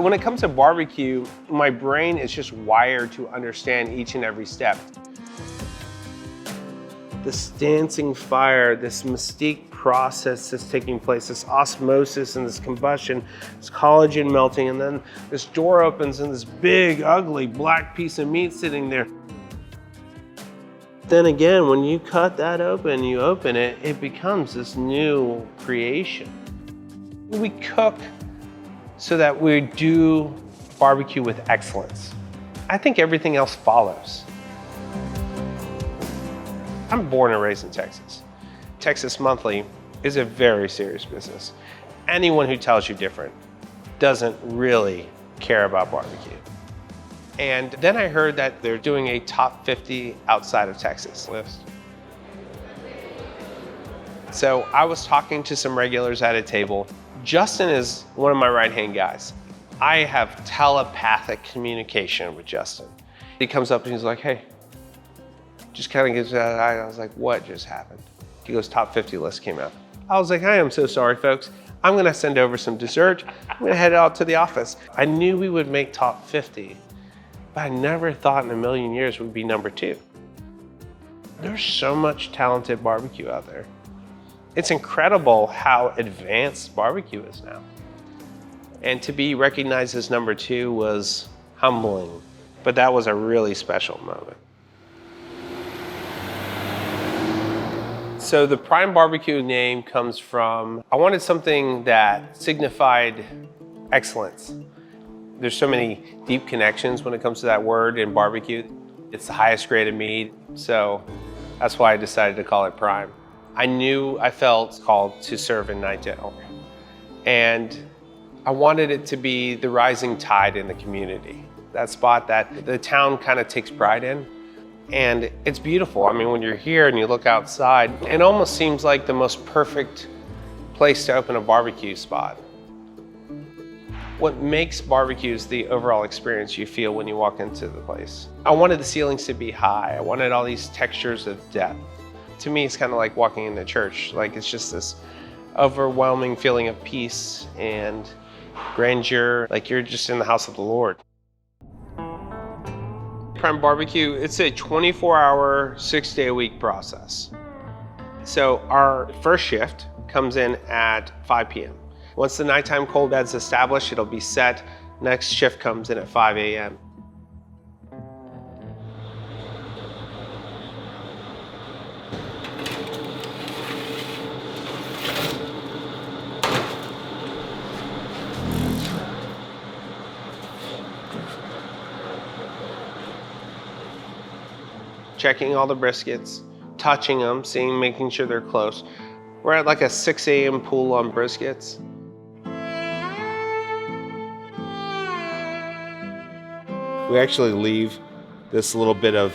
When it comes to barbecue, my brain is just wired to understand each and every step. This dancing fire, this mystique process that's taking place, this osmosis and this combustion, this collagen melting, and then this door opens and this big, ugly, black piece of meat sitting there. Then again, when you cut that open, you open it, it becomes this new creation. We cook so that we do barbecue with excellence. I think everything else follows. I'm born and raised in Texas. Texas Monthly is a very serious business. Anyone who tells you different doesn't really care about barbecue. And then I heard that they're doing a top 50 outside of Texas list. So I was talking to some regulars at a table. Justin is one of my right-hand guys. I have telepathic communication with Justin. He comes up and he's like, hey, just kind of gives that eye. I was like, what just happened? He goes, top 50 list came out. I was like, I am so sorry, folks. I'm gonna send over some dessert. I'm gonna head out to the office. I knew we would make top 50, but I never thought in a million years we'd be number 2. There's so much talented barbecue out there. It's incredible how advanced barbecue is now. And to be recognized as number 2 was humbling, but that was a really special moment. So the Prime BBQ name comes from, I wanted something that signified excellence. There's so many deep connections when it comes to that word in barbecue. It's the highest grade of meat, so that's why I decided to call it Prime. I knew I felt called to serve in night dinner, and I wanted it to be the rising tide in the community. That spot that the town kind of takes pride in. And it's beautiful. I mean, when you're here and you look outside, it almost seems like the most perfect place to open a barbecue spot. What makes barbecue is the overall experience you feel when you walk into the place. I wanted the ceilings to be high. I wanted all these textures of depth. To me, it's kind of like walking into church. Like, it's just this overwhelming feeling of peace and grandeur, like you're just in the house of the Lord. Prime BBQ, it's a 24-hour, 6-day-a-week process. So our first shift comes in at 5 p.m. Once the nighttime cold bed's established, it'll be set. Next shift comes in at 5 a.m. Checking all the briskets, touching them, making sure they're close. We're at like a 6 a.m. pool on briskets. We actually leave this little bit of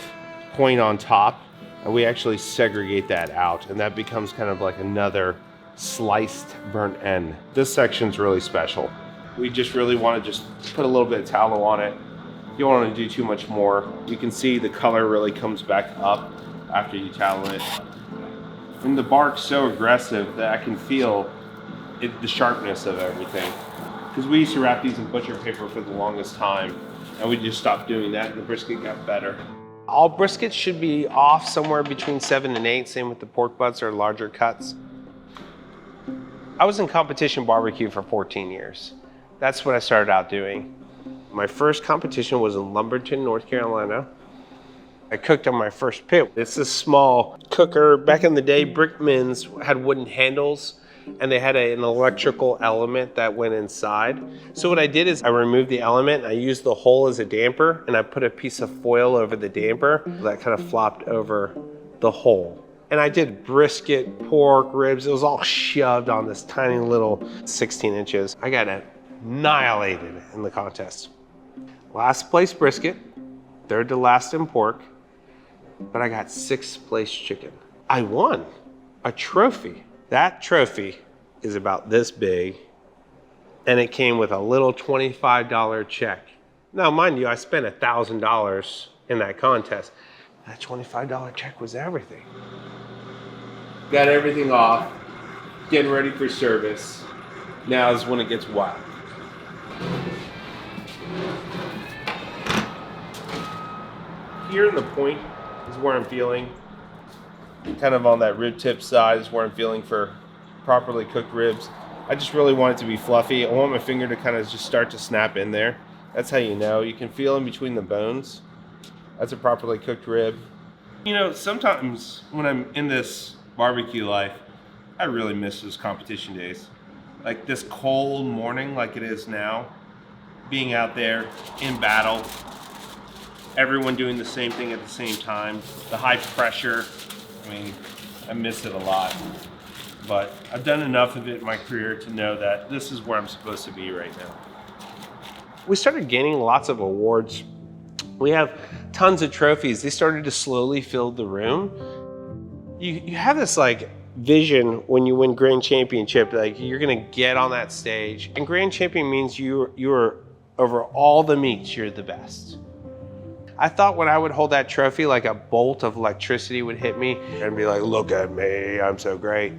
point on top, and we actually segregate that out, and that becomes kind of like another sliced burnt end. This section's really special. We just really want to just put a little bit of tallow on it. You don't want to do too much more. You can see the color really comes back up after you tallow it. And the bark's so aggressive that I can feel the sharpness of everything. Because we used to wrap these in butcher paper for the longest time, and we just stopped doing that, and the brisket got better. All briskets should be off somewhere between 7 and 8, same with the pork butts or larger cuts. I was in competition barbecue for 14 years. That's what I started out doing. My first competition was in Lumberton, North Carolina. I cooked on my first pit. It's a small cooker. Back in the day, Brickmans had wooden handles, and they had an electrical element that went inside. So what I did is I removed the element, and I used the hole as a damper, and I put a piece of foil over the damper that kind of flopped over the hole. And I did brisket, pork, ribs. It was all shoved on this tiny little 16 inches. I got annihilated in the contest. Last place brisket, third to last in pork, but I got 6th place chicken. I won a trophy. That trophy is about this big, and it came with a little $25 check. Now, mind you, I spent $1,000 in that contest. That $25 check was everything. Got everything off, getting ready for service. Now is when it gets wild. Here in the point is where I'm feeling, kind of on that rib tip side is where I'm feeling for properly cooked ribs. I just really want it to be fluffy. I want my finger to kind of just start to snap in there. That's how you know. You can feel in between the bones. That's a properly cooked rib. You know, sometimes when I'm in this barbecue life, I really miss those competition days. Like this cold morning like it is now, being out there in battle, everyone doing the same thing at the same time, the high pressure. I mean, I miss it a lot. But I've done enough of it in my career to know that this is where I'm supposed to be right now. We started gaining lots of awards. We have tons of trophies. They started to slowly fill the room. You have this like vision when you win Grand Championship, like you're gonna get on that stage. And Grand Champion means you're over all the meets, you're the best. I thought when I would hold that trophy, like a bolt of electricity would hit me and be like, look at me, I'm so great.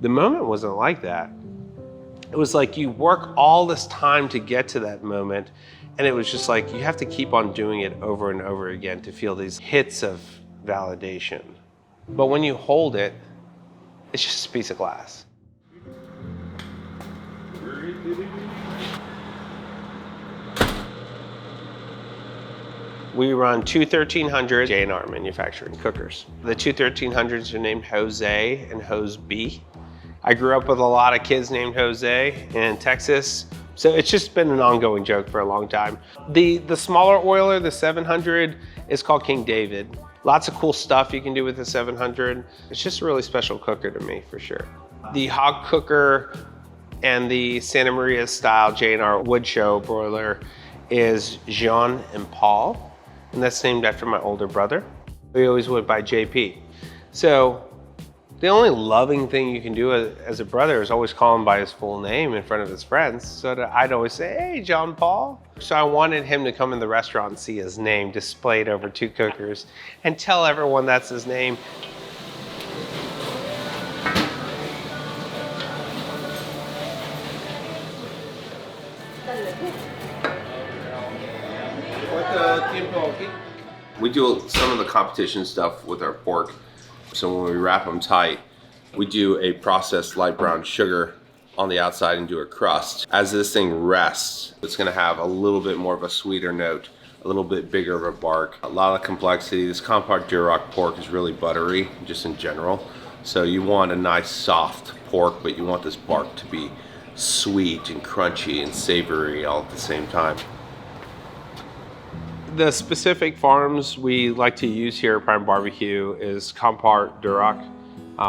The moment wasn't like that. It was like you work all this time to get to that moment, and it was just like you have to keep on doing it over and over again to feel these hits of validation. But when you hold it, it's just a piece of glass. We run two 1300 J&R manufacturing cookers. The two 1300s are named Jose and Jose B. I grew up with a lot of kids named Jose in Texas, so it's just been an ongoing joke for a long time. The smaller oiler, the 700, is called King David. Lots of cool stuff you can do with the 700. It's just a really special cooker to me, for sure. The hog cooker and the Santa Maria style J&R wood show broiler is Jean and Paul, and that's named after my older brother. We always went by JP. So the only loving thing you can do as a brother is always call him by his full name in front of his friends. So that I'd always say, hey, John Paul. So I wanted him to come in the restaurant and see his name displayed over two cookers and tell everyone that's his name. We do some of the competition stuff with our pork. So when we wrap them tight, we do a processed light brown sugar on the outside and do a crust. As this thing rests, it's gonna have a little bit more of a sweeter note, a little bit bigger of a bark, a lot of complexity. This Compart Duroc pork is really buttery, just in general. So you want a nice soft pork, but you want this bark to be sweet and crunchy and savory all at the same time. The specific farms we like to use here at Prime BBQ is Compart Duroc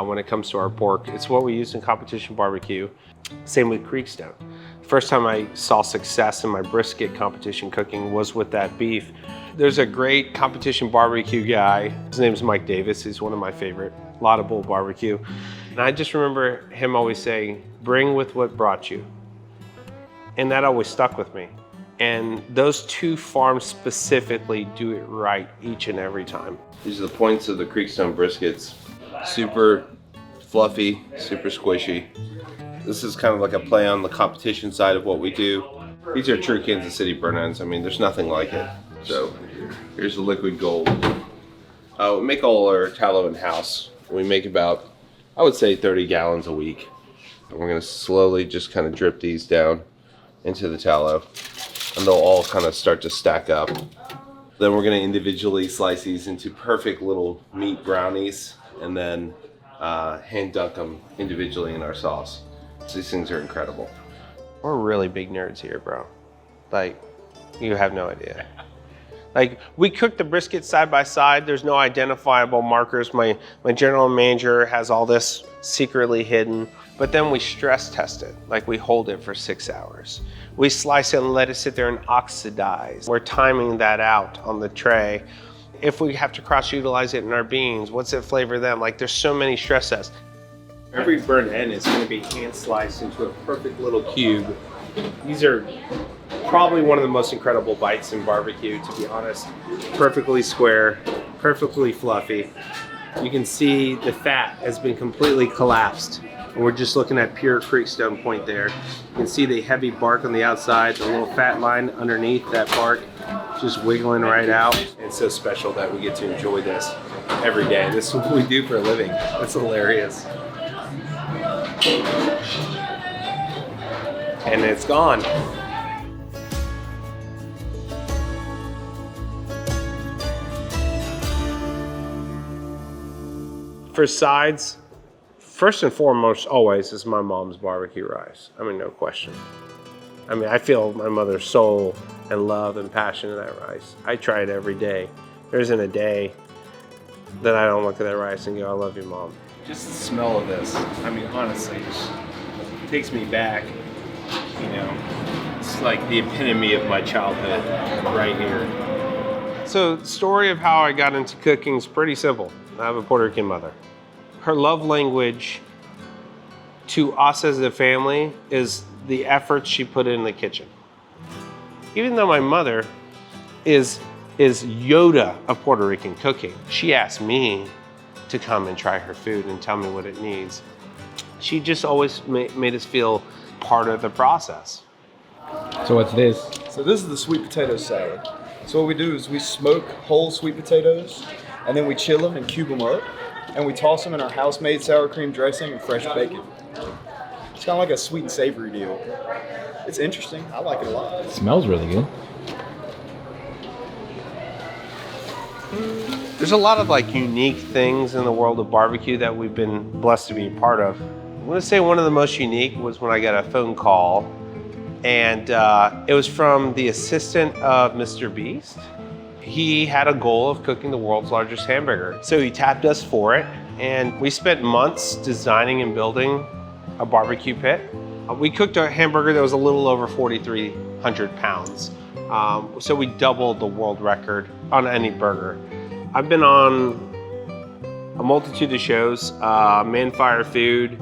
when it comes to our pork. It's what we use in competition barbecue. Same with Creekstone. First time I saw success in my brisket competition cooking was with that beef. There's a great competition barbecue guy. His name's Mike Davis. He's one of my favorite. Laudable barbecue. And I just remember him always saying, bring with what brought you. And that always stuck with me. And those two farms specifically do it right each and every time. These are the points of the Creekstone briskets. Super fluffy, super squishy. This is kind of like a play on the competition side of what we do. These are true Kansas City burnt ends. I mean, there's nothing like it. So here's the liquid gold. We make all our tallow in-house. We make about, I would say, 30 gallons a week. And we're gonna slowly just kind of drip these down into the tallow, and they'll all kind of start to stack up. Then we're gonna individually slice these into perfect little meat brownies, and then hand dunk them individually in our sauce. So these things are incredible. We're really big nerds here, bro. Like, you have no idea. Like, we cook the brisket side by side. There's no identifiable markers. My general manager has all this secretly hidden, but then we stress test it. Like, we hold it for 6 hours. We slice it and let it sit there and oxidize. We're timing that out on the tray. If we have to cross-utilize it in our beans, what's it flavor them? Like, there's so many stress tests. Every burnt end is gonna be hand sliced into a perfect little cube. These are probably one of the most incredible bites in barbecue, to be honest. Perfectly square, perfectly fluffy. You can see the fat has been completely collapsed We're just looking at pure creekstone point there. You can see the heavy bark on the outside, the little fat line underneath that bark, just wiggling right out. It's so special that we get to enjoy this every day. This is what we do for a living. That's hilarious. And it's gone. For sides, first and foremost, always, is my mom's barbecue rice. I mean, no question. I mean, I feel my mother's soul and love and passion in that rice. I try it every day. There isn't a day that I don't look at that rice and go, I love you, Mom. Just the smell of this, I mean, honestly, it takes me back, you know. It's like the epitome of my childhood right here. So the story of how I got into cooking is pretty simple. I have a Puerto Rican mother. Her love language to us as a family is the effort she put in the kitchen. Even though my mother is Yoda of Puerto Rican cooking, she asked me to come and try her food and tell me what it needs. She just always made us feel part of the process. So what's this? So this is the sweet potato salad. So what we do is we smoke whole sweet potatoes, and then we chill them and cube them up, and we toss them in our house-made sour cream dressing and fresh bacon. It's kind of like a sweet and savory deal. It's interesting. I like it a lot. It smells really good. There's a lot of like unique things in the world of barbecue that we've been blessed to be a part of. I'm gonna say one of the most unique was when I got a phone call, and it was from the assistant of Mr. Beast. He had a goal of cooking the world's largest hamburger. So he tapped us for it, and we spent months designing and building a barbecue pit. We cooked a hamburger that was a little over 4,300 pounds. So we doubled the world record on any burger. I've been on a multitude of shows, Man Fire Food,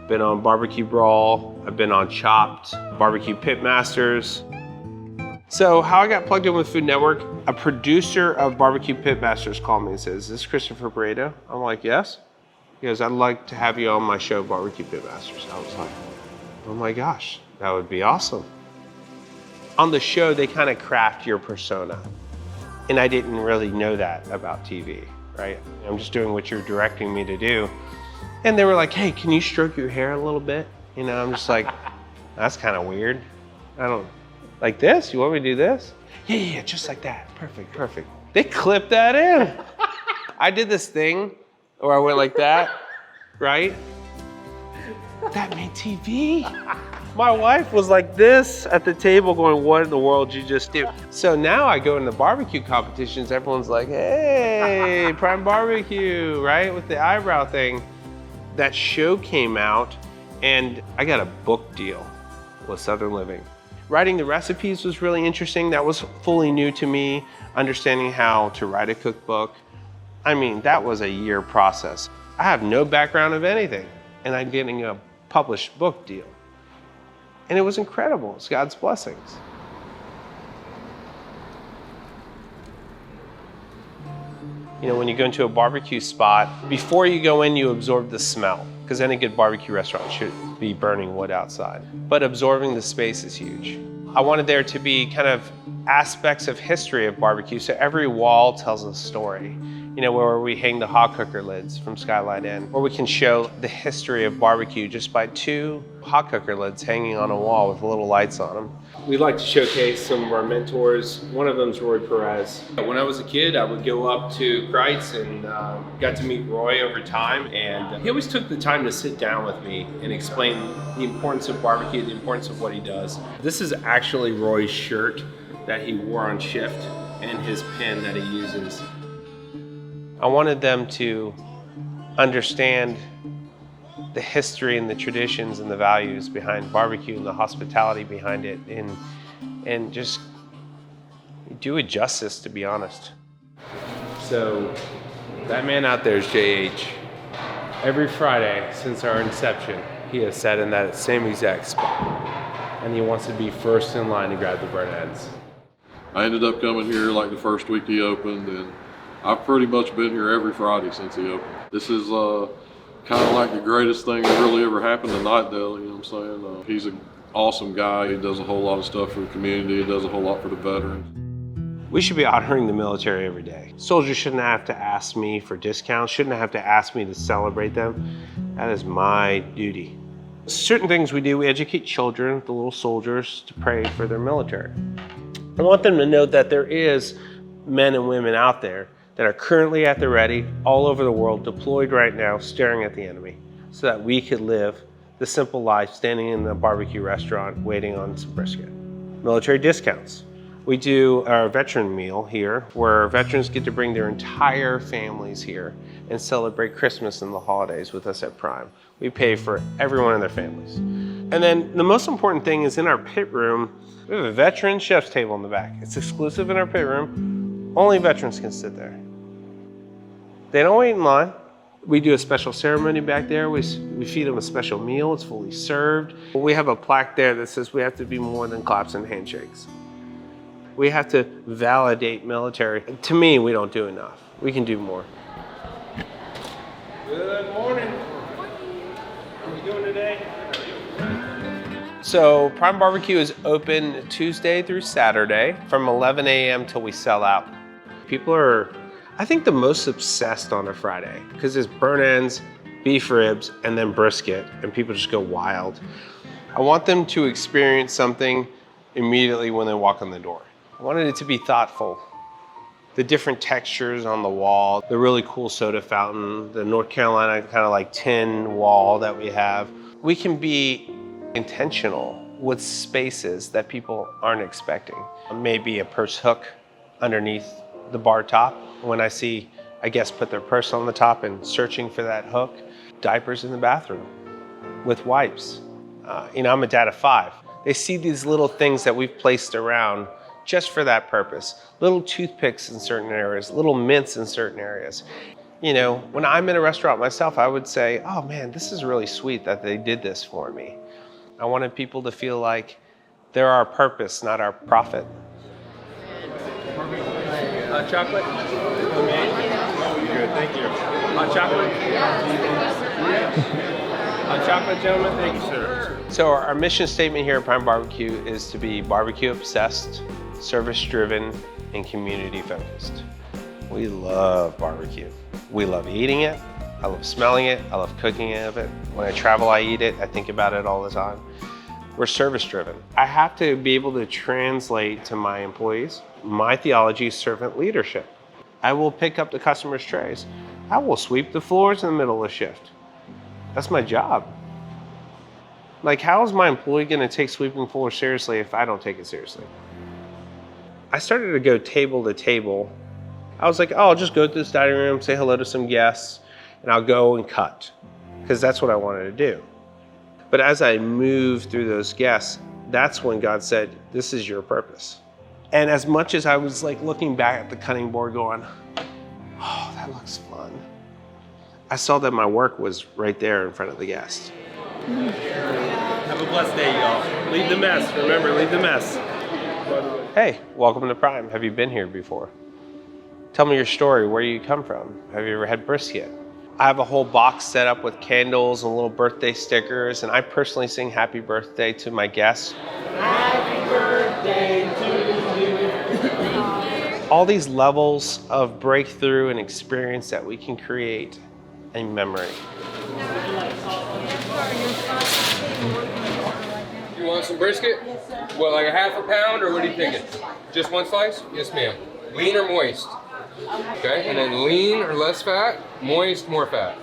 been on Barbecue Brawl, I've been on Chopped, Barbecue Pitmasters. So how I got plugged in with Food Network, a producer of Barbecue Pitmasters called me and says, "Is this Christopher Prieto?" I'm like, "Yes." He goes, "I'd like to have you on my show, Barbecue Pitmasters." I was like, oh my gosh, that would be awesome. On the show, they kind of craft your persona. And I didn't really know that about TV, right? I'm just doing what you're directing me to do. And they were like, "Hey, can you stroke your hair a little bit?" You know, I'm just like, that's kind of weird. I don't, like this? You want me to do this? Yeah, just like that. Perfect, perfect. They clipped that in. I did this thing where I went like that, right? That made TV. My wife was like this at the table going, "What in the world did you just do?" So now I go into barbecue competitions, everyone's like, "Hey, Prime BBQ," right? With the eyebrow thing. That show came out and I got a book deal with Southern Living. Writing the recipes was really interesting. That was fully new to me, understanding how to write a cookbook. I mean, that was a year process. I have no background of anything, and I'm getting a published book deal. And it was incredible. It's God's blessings. You know, when you go into a barbecue spot, before you go in, you absorb the smell, because any good barbecue restaurant should be burning wood outside. But absorbing the space is huge. I wanted there to be kind of aspects of history of barbecue, so every wall tells a story. You know, where we hang the hot cooker lids from Skylight Inn, or we can show the history of barbecue just by 2 hot cooker lids hanging on a wall with little lights on them. We like to showcase some of our mentors. One of them is Roy Perez. When I was a kid, I would go up to Kreitz and got to meet Roy over time, and he always took the time to sit down with me and explain the importance of barbecue, the importance of what he does. This is actually Roy's shirt that he wore on shift and his pen that he uses. I wanted them to understand the history and the traditions and the values behind barbecue and the hospitality behind it, and just do it justice, to be honest. So that man out there is JH. Every Friday since our inception, he has sat in that same exact spot, and he wants to be first in line to grab the burnt ends. I ended up coming here like the first week he opened, and I've pretty much been here every Friday since he opened. This is kind of like the greatest thing that really ever happened to Night Dale, you know what I'm saying? He's an awesome guy. He does a whole lot of stuff for the community. He does a whole lot for the veterans. We should be honoring the military every day. Soldiers shouldn't have to ask me for discounts, shouldn't have to ask me to celebrate them. That is my duty. Certain things we do, we educate children, the little soldiers, to pray for their military. I want them to know that there is men and women out there that are currently at the ready, all over the world, deployed right now, staring at the enemy, so that we could live the simple life standing in a barbecue restaurant waiting on some brisket. Military discounts. We do our veteran meal here, where veterans get to bring their entire families here and celebrate Christmas and the holidays with us at Prime. We pay for everyone and their families. And then the most important thing is in our pit room, we have a veteran chef's table in the back. It's exclusive in our pit room. Only veterans can sit there. They don't wait in line. We do a special ceremony back there. We feed them a special meal. It's fully served. We have a plaque there that says we have to be more than claps and handshakes. We have to validate military. To me, we don't do enough. We can do more. Good morning. How are you doing today? So Prime BBQ is open Tuesday through Saturday from 11 a.m. till we sell out. People are, I think, the most obsessed on a Friday because it's burnt ends, beef ribs, and then brisket, and people just go wild. I want them to experience something immediately when they walk in the door. I wanted it to be thoughtful. The different textures on the wall, the really cool soda fountain, the North Carolina kind of like tin wall that we have. We can be intentional with spaces that people aren't expecting. Maybe a purse hook underneath the bar top. When I see a guest put their purse on the top and searching for that hook, diapers in the bathroom with wipes. I'm a dad of 5. They see these little things that we've placed around just for that purpose. Little toothpicks in certain areas, little mints in certain areas. When I'm in a restaurant myself, I would say, oh man, this is really sweet that they did this for me. I wanted people to feel like they're our purpose, not our profit. Chocolate? Good, thank you. Hot chocolate? Hot chocolate, gentlemen? Thank you, sir. So our mission statement here at Prime BBQ is to be barbecue obsessed, service driven, and community focused. We love barbecue. We love eating it. I love smelling it. I love cooking of it. When I travel, I eat it. I think about it all the time. We're service driven. I have to be able to translate to my employees. My theology is servant leadership. I will pick up the customer's trays. I will sweep the floors in the middle of the shift. That's my job. Like, how is my employee gonna take sweeping floors seriously if I don't take it seriously? I started to go table to table. I was like, oh, I'll just go to this dining room, say hello to some guests, and I'll go and cut, because that's what I wanted to do. But as I moved through those guests, that's when God said, this is your purpose. And as much as I was like looking back at the cutting board going, oh, that looks fun, I saw that my work was right there in front of the guest. Have a blessed day, y'all. Leave the mess. Remember, leave the mess. Hey, welcome to Prime. Have you been here before? Tell me your story, where you come from. Have you ever had brisket? I have a whole box set up with candles and little birthday stickers, and I personally sing happy birthday to my guests. Happy birthday to you. All these levels of breakthrough and experience that we can create in memory. You want some brisket? Yes, sir. What, like a half a pound, or what are you thinking? Just one slice? Yes, ma'am. Lean or moist? Okay, and then lean or less fat, moist, more fat.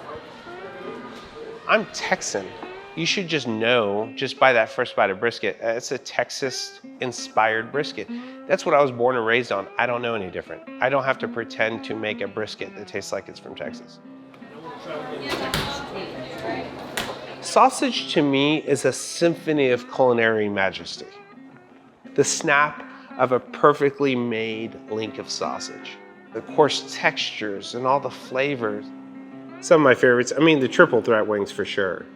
I'm Texan. You should just know, just by that first bite of brisket, it's a Texas-inspired brisket. That's what I was born and raised on. I don't know any different. I don't have to pretend to make a brisket that tastes like it's from Texas. Sausage to me is a symphony of culinary majesty. The snap of a perfectly made link of sausage. The coarse textures and all the flavors. Some of my favorites, the triple threat wings for sure.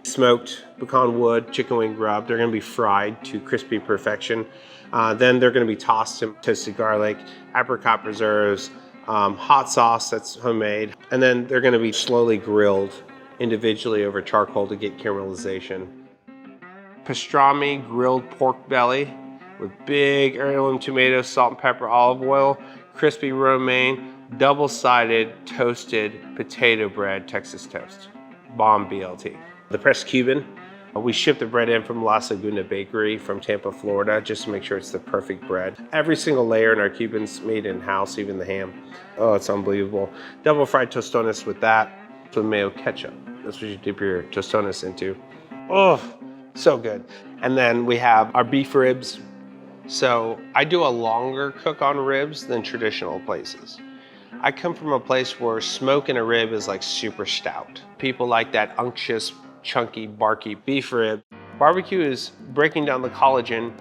Smoked pecan wood, chicken wing rub. They're gonna be fried to crispy perfection. Then they're gonna be tossed in toasted garlic, apricot preserves, hot sauce that's homemade. And then they're gonna be slowly grilled individually over charcoal to get caramelization. Pastrami grilled pork belly with big heirloom tomatoes, salt and pepper, olive oil, crispy romaine, double-sided toasted potato bread, Texas toast. Bomb BLT. The pressed Cuban, we ship the bread in from La Segunda Bakery from Tampa, Florida, just to make sure it's the perfect bread. Every single layer in our Cubans made in-house, even the ham. Oh, it's unbelievable. Double fried tostones with that, with mayo ketchup. That's what you dip your tostones into. Oh, so good. And then we have our beef ribs. So I do a longer cook on ribs than traditional places. I come from a place where smoking a rib is like super stout. People like that unctuous, chunky, barky beef rib. Barbecue is breaking down the collagen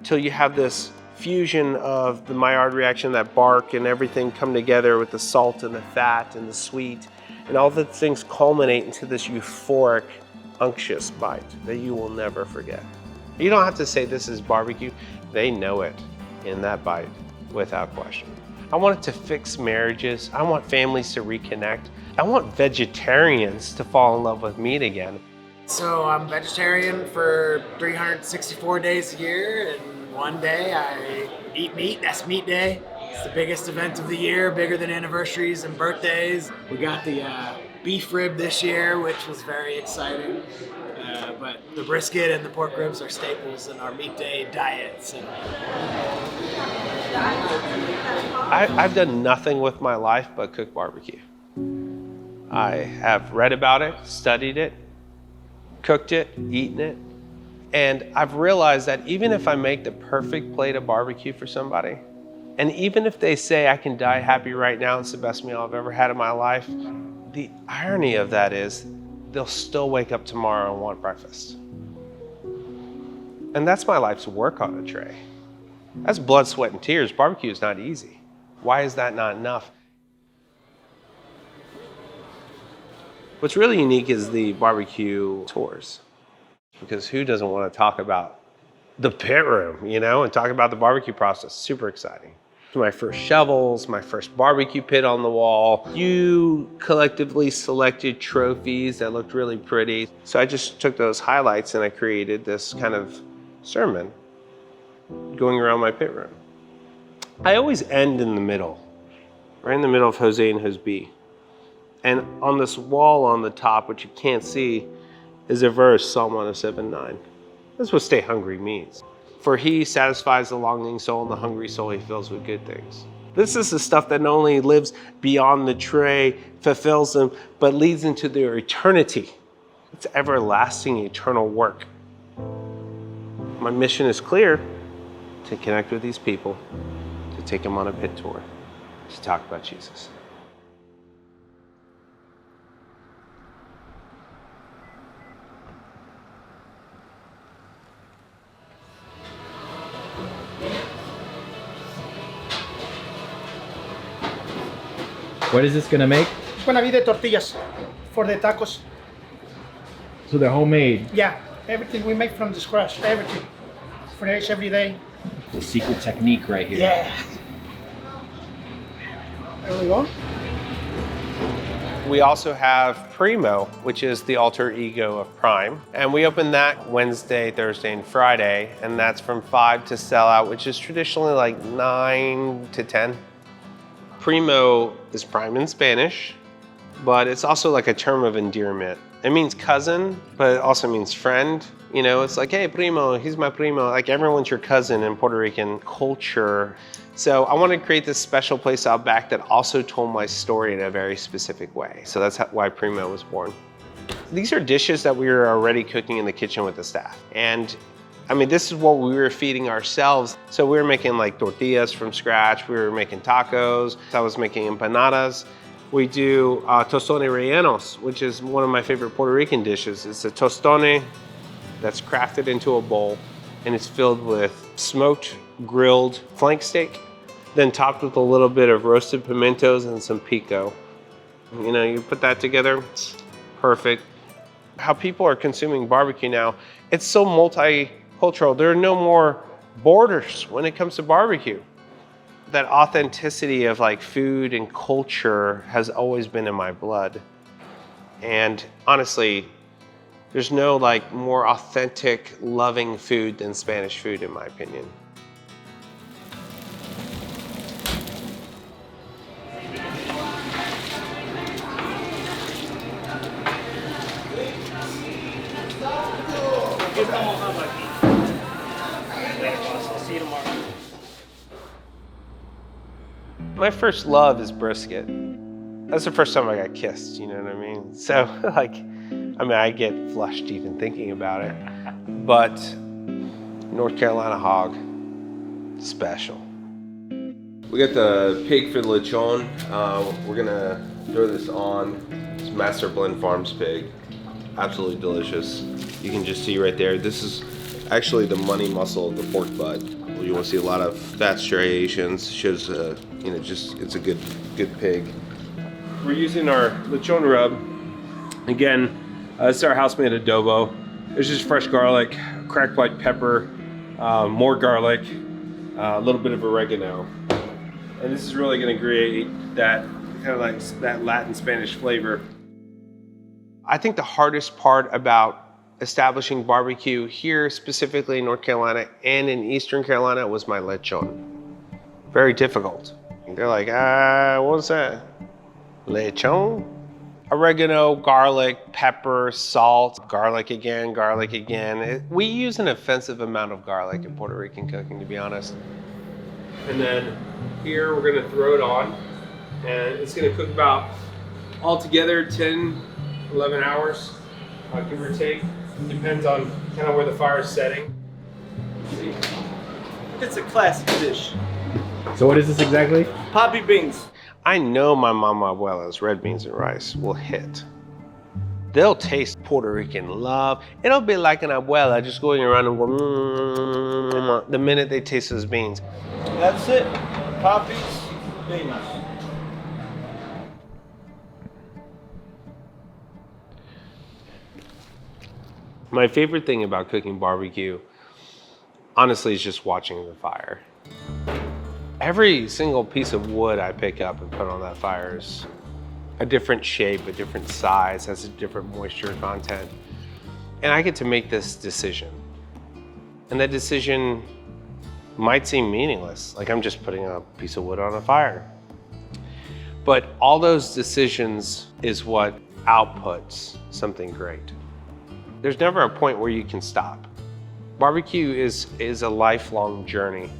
till you have this fusion of the Maillard reaction, that bark and everything come together with the salt and the fat and the sweet, and all the things culminate into this euphoric, unctuous bite that you will never forget. You don't have to say this is barbecue. They know it in that bite without question. I want it to fix marriages. I want families to reconnect. I want vegetarians to fall in love with meat again. So I'm vegetarian for 364 days a year, and one day I eat meat. That's meat day. It's the biggest event of the year, bigger than anniversaries and birthdays. We got the beef rib this year, which was very exciting. But the brisket and the pork ribs are staples in our meat day diet. So. I've done nothing with my life but cook barbecue. I have read about it, studied it, cooked it, eaten it, and I've realized that even if I make the perfect plate of barbecue for somebody, and even if they say I can die happy right now, it's the best meal I've ever had in my life, the irony of that is they'll still wake up tomorrow and want breakfast. And that's my life's work on a tray. That's blood, sweat, and tears. Barbecue is not easy. Why is that not enough? What's really unique is the barbecue tours, because who doesn't want to talk about the pit room, you know, and talk about the barbecue process? Super exciting. My first shovels, my first barbecue pit on the wall. You collectively selected trophies that looked really pretty. So I just took those highlights and I created this kind of sermon going around my pit room. I always end in the middle, right in the middle of Jose and Jose. And on this wall on the top, which you can't see, is a verse, Psalm 107:9. That's what stay hungry means. For he satisfies the longing soul, and the hungry soul he fills with good things. This is the stuff that not only lives beyond the tray, fulfills them, but leads into their eternity. It's everlasting, eternal work. My mission is clear: to connect with these people, to take them on a pit tour, to talk about Jesus. What is this gonna make? It's gonna be the tortillas for the tacos. So they're homemade. Yeah, everything we make from the scratch, everything. Fresh every day. The secret technique right here. Yeah. There we go. We also have Primo, which is the alter ego of Prime. And we open that Wednesday, Thursday, and Friday. And that's from 5 to sell out, which is traditionally like 9 to 10. Primo is prime in Spanish, but it's also like a term of endearment. It means cousin, but it also means friend. You know, it's like, hey, primo, he's my primo. Like everyone's your cousin in Puerto Rican culture. So I wanted to create this special place out back that also told my story in a very specific way. So that's why Primo was born. These are dishes that we were already cooking in the kitchen with the staff. And I mean, this is what we were feeding ourselves. So we were making like tortillas from scratch. We were making tacos. I was making empanadas. We do tostone rellenos, which is one of my favorite Puerto Rican dishes. It's a tostone that's crafted into a bowl, and it's filled with smoked grilled flank steak, then topped with a little bit of roasted pimentos and some pico. You know, you put that together, it's perfect. How people are consuming barbecue now, it's so multicultural. There are no more borders when it comes to barbecue. That authenticity of like food and culture has always been in my blood. And honestly, there's no like more authentic, loving food than Spanish food, in my opinion. I'll see you tomorrow. My first love is brisket. That's the first time I got kissed, you know what I mean? So like, I mean, I get flushed even thinking about it, but North Carolina hog, special. We got the pig for the lechon. We're gonna throw this on. It's Master Blend Farms pig. Absolutely delicious. You can just see right there, this is actually the money muscle of the pork butt. You want to see a lot of fat striations. Shows, you know, just it's a good pig. We're using our lechon rub. Again, this is our house-made adobo. There's just fresh garlic, cracked white pepper, more garlic, a little bit of oregano. And this is really gonna create that kind of like that Latin Spanish flavor. I think the hardest part about establishing barbecue here, specifically in North Carolina and in Eastern Carolina, was my lechon. Very difficult. They're like, what's that? Lechon? Oregano, garlic, pepper, salt, garlic again. We use an offensive amount of garlic in Puerto Rican cooking, to be honest. And then here we're gonna throw it on, and it's gonna cook about altogether 10, 11 hours, give or take. Depends on kind of where the fire is setting. It's a classic dish. So what is this exactly? Poppy beans. I know my mama abuela's red beans and rice will hit. They'll taste Puerto Rican love. It'll be like an abuela just going around and going, the minute they taste those beans. That's it. Poppies, beans. My favorite thing about cooking barbecue, honestly, is just watching the fire. Every single piece of wood I pick up and put on that fire is a different shape, a different size, has a different moisture content. And I get to make this decision. And that decision might seem meaningless, like I'm just putting a piece of wood on a fire. But all those decisions is what outputs something great. There's never a point where you can stop. Barbecue is a lifelong journey,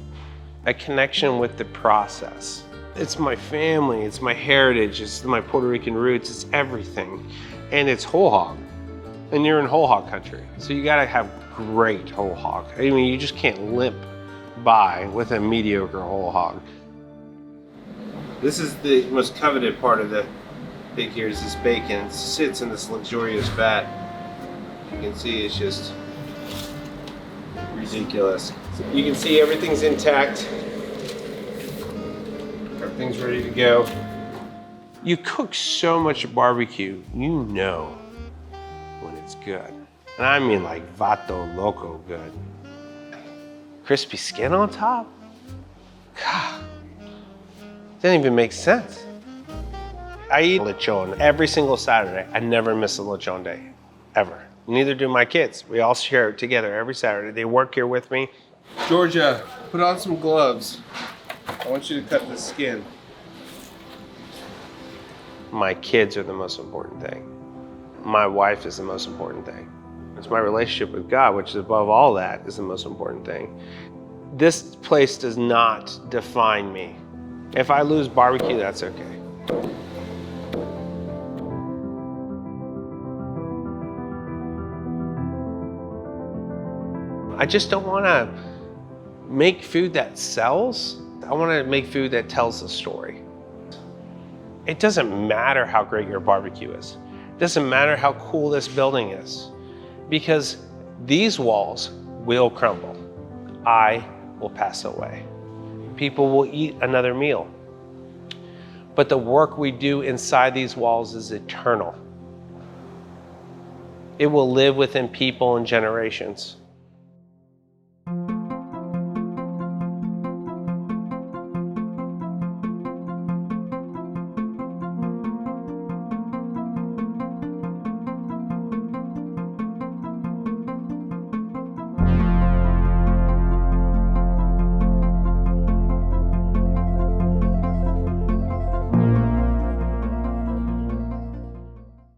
a connection with the process. It's my family, it's my heritage, it's my Puerto Rican roots, it's everything. And it's whole hog. And you're in whole hog country. So you gotta have great whole hog. I mean, you just can't limp by with a mediocre whole hog. This is the most coveted part of the pig here, is this bacon. It sits in this luxurious fat. You can see it's just ridiculous. You can see everything's intact. Everything's ready to go. You cook so much barbecue, you know when it's good. And I mean like vato loco good. Crispy skin on top? God, doesn't even make sense. I eat lechon every single Saturday. I never miss a lechon day, ever. Neither do my kids. We all share it together every Saturday. They work here with me. Georgia, put on some gloves. I want you to cut the skin. My kids are the most important thing. My wife is the most important thing. It's my relationship with God, which is above all that, is the most important thing. This place does not define me. If I lose barbecue, that's okay. I just don't want to make food that sells. I want to make food that tells the story. It doesn't matter how great your barbecue is. It doesn't matter how cool this building is, because these walls will crumble. I will pass away. People will eat another meal. But the work we do inside these walls is eternal. It will live within people and generations.